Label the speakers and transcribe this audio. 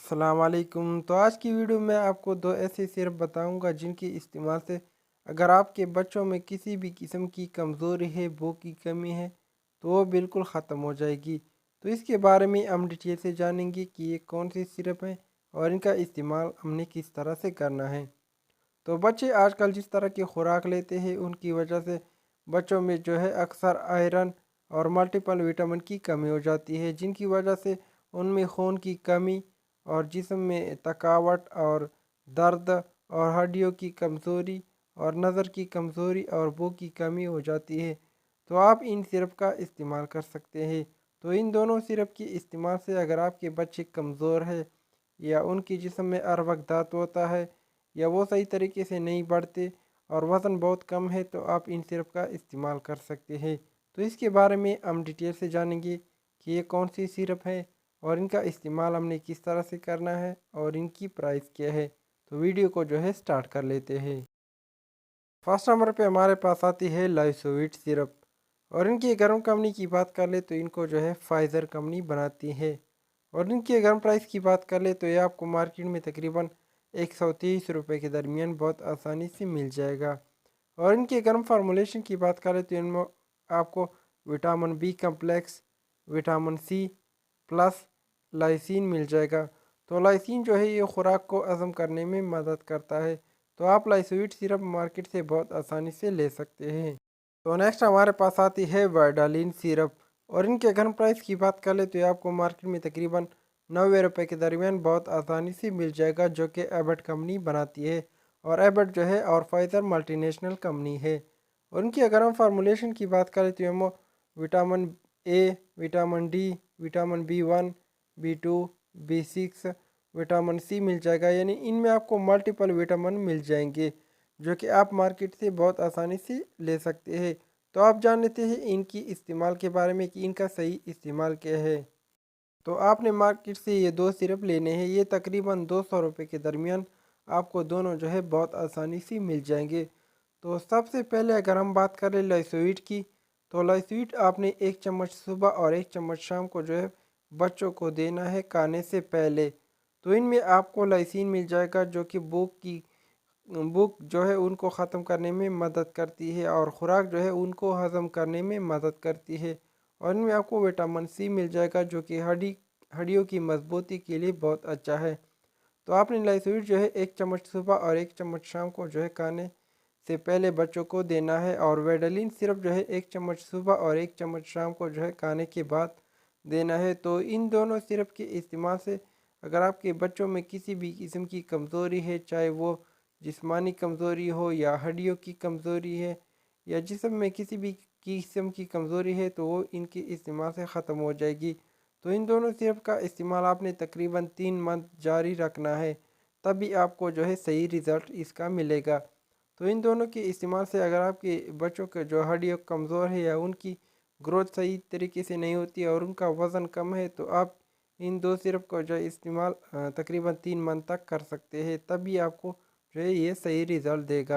Speaker 1: السلام علیکم۔ تو آج کی ویڈیو میں آپ کو دو ایسے سرپ بتاؤں گا جن کے استعمال سے اگر آپ کے بچوں میں کسی بھی قسم کی کمزوری ہے، بھوک کی کمی ہے تو وہ بالکل ختم ہو جائے گی۔ تو اس کے بارے میں ہم ڈیٹیل سے جانیں گے کہ یہ کون سی سرپ ہیں اور ان کا استعمال ہم نے کس طرح سے کرنا ہے۔ تو بچے آج کل جس طرح کی خوراک لیتے ہیں ان کی وجہ سے بچوں میں اکثر آئرن اور ملٹیپل وٹامن کی کمی ہو جاتی ہے، جن کی وجہ سے ان میں خون کی کمی اور جسم میں تھکاوٹ اور درد اور ہڈیوں کی کمزوری اور نظر کی کمزوری اور بھوک کی کمی ہو جاتی ہے۔ تو آپ ان سرپ کا استعمال کر سکتے ہیں۔ تو ان دونوں سرپ کے استعمال سے اگر آپ کے بچے کمزور ہے یا ان کی جسم میں ہر وقت درد ہوتا ہے یا وہ صحیح طریقے سے نہیں بڑھتے اور وزن بہت کم ہے تو آپ ان سرپ کا استعمال کر سکتے ہیں۔ تو اس کے بارے میں ہم ڈیٹیل سے جانیں گے کہ یہ کون سی سرپ ہے اور ان کا استعمال ہم نے کس طرح سے کرنا ہے اور ان کی پرائس کیا ہے۔ تو ویڈیو کو سٹارٹ کر لیتے ہیں۔ فرسٹ نمبر پہ ہمارے پاس آتی ہے لائسوویٹ سرپ، اور ان کی گرم کمپنی کی بات کر لے تو ان کو فائزر کمپنی بناتی ہے، اور ان کی گرم پرائس کی بات کر لے تو یہ آپ کو مارکیٹ میں تقریباً 130 روپے کے درمیان بہت آسانی سے مل جائے گا۔ اور ان کے گرم فارمولیشن کی بات کریں تو ان میں آپ کو vitamin B complex, vitamin C plus, lysine مل جائے گا۔ تو لائسین یہ خوراک کو ہضم کرنے میں مدد کرتا ہے، تو آپ لائسوویٹ سرپ مارکیٹ سے بہت آسانی سے لے سکتے ہیں۔ تو نیکسٹ ہمارے پاس آتی ہے وائڈالین سرپ، اور ان کے گرم پرائس کی بات کر لیں تو یہ آپ کو مارکیٹ میں تقریباً 90 روپے کے درمیان بہت آسانی سے مل جائے گا، جو کہ ایبٹ کمپنی بناتی ہے، اور ایبٹ اور فائزر ملٹی نیشنل کمپنی ہے۔ اور ان کی گرم فارمولیشن کی بات کریں تو ہم vitamin A, vitamin D, vitamin B1، B2، B6، vitamin C مل جائے گا، یعنی ان میں آپ کو ملٹیپل وٹامن مل جائیں گے جو کہ آپ مارکیٹ سے بہت آسانی سے لے سکتے ہیں۔ تو آپ جان لیتے ہیں ان کی استعمال کے بارے میں کہ ان کا صحیح استعمال کیا ہے۔ تو آپ نے مارکیٹ سے یہ دو سرپ لینے ہیں، یہ تقریباً 200 روپے کے درمیان آپ کو دونوں بہت آسانی سے مل جائیں گے۔ تو سب سے پہلے اگر ہم بات کریں لائسوویٹ کی، تو لائسوویٹ آپ نے 1 چمچ صبح اور 1 چمچ شام کو بچوں کو دینا ہے کھانے سے پہلے۔ تو ان میں آپ کو لائسین مل جائے گا جو کہ بھوک ان کو ختم کرنے میں مدد کرتی ہے اور خوراک ان کو ہضم کرنے میں مدد کرتی ہے، اور ان میں آپ کو وٹامن سی مل جائے گا جو کہ ہڈیوں کی مضبوطی کے لیے بہت اچھا ہے۔ تو آپ نے لائسوویٹ 1 چمچ صبح اور 1 چمچ شام کو کھانے سے پہلے بچوں کو دینا ہے، اور وائڈالین سرپ 1 چمچ صبح اور 1 چمچ شام کو کھانے کے بعد دینا ہے۔ تو ان دونوں سرپ کے استعمال سے اگر آپ کے بچوں میں کسی بھی قسم کی کمزوری ہے، چاہے وہ جسمانی کمزوری ہو یا ہڈیوں کی کمزوری ہے یا جسم میں کسی بھی قسم کی کمزوری ہے، تو وہ ان کے استعمال سے ختم ہو جائے گی۔ تو ان دونوں سرپ کا استعمال آپ نے تقریباً 3 منتھ جاری رکھنا ہے، تبھی آپ کو صحیح رزلٹ اس کا ملے گا۔ تو ان دونوں کے استعمال سے اگر آپ کے بچوں کے ہڈیوں کمزور ہے یا ان کی گروتھ صحیح طریقے سے نہیں ہوتی اور ان کا وزن کم ہے، تو آپ ان دو سرپ کو استعمال تقریباً 3 منتھ تک کر سکتے ہیں، تبھی آپ کو یہ صحیح رزلٹ دے گا۔